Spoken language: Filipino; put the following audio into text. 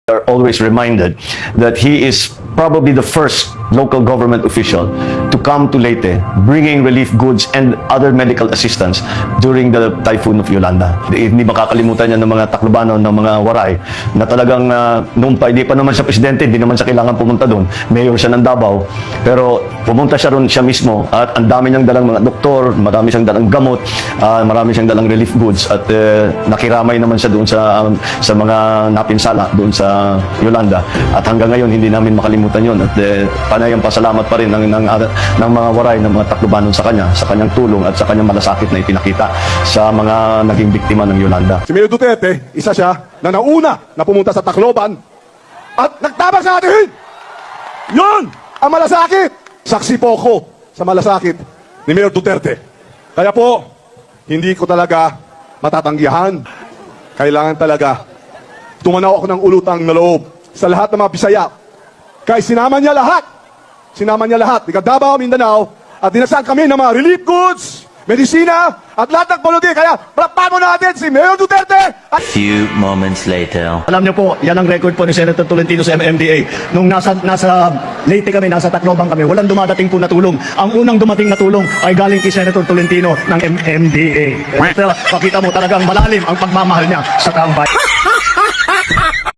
are always reminded that he is probably the first local government official to come to Leyte bringing relief goods and other medical assistance during the typhoon of Yolanda. Hindi makakalimutan niya ng mga Taclobano, ng mga Waray na talagang noong pa, hindi pa naman siya presidente, hindi naman siya kailangan pumunta doon. Mayor siya ng Davao, pero pumunta siya ron siya mismo at ang dami niyang dalang mga doktor, marami siyang dalang gamot, marami siyang dalang relief goods at nakiramay naman siya doon sa mga napinsala doon sa Yolanda. At hanggang ngayon hindi namin makalimutan yon at panay ang pasalamat pa rin ng mga Waray, ng mga Taclobanon sa kanyang tulong at sa kanyang malasakit na ipinakita sa mga naging biktima ng Yolanda. Si Mayor Duterte, isa siya na nauna na pumunta sa Tacloban at nagtabang sa atin. Yun ang malasakit. Saksi po ako sa malasakit ni Mayor Duterte. Kaya po, hindi ko talaga matatanggihan. Kailangan talaga tumanaw ako ng ulutang na loob sa lahat ng mga Bisaya. Kaya sinama niya lahat. Sinama niya lahat. Ika Davao, Mindanao. At dinasaan kami ng mga relief goods, medisina, at lahat ng puluti. Kaya prapan mo natin si Mayor Duterte. A few moments later. Alam niyo po, yan ang record po ni Senator Tolentino sa MMDA. Nung nasa Leyte kami, nasa Tacloban kami, walang dumadating po na tulong. Ang unang dumating na tulong ay galing kay Senator Tolentino ng MMDA. Pakita mo talagang malalim ang pagmamahal niya sa taong bayan.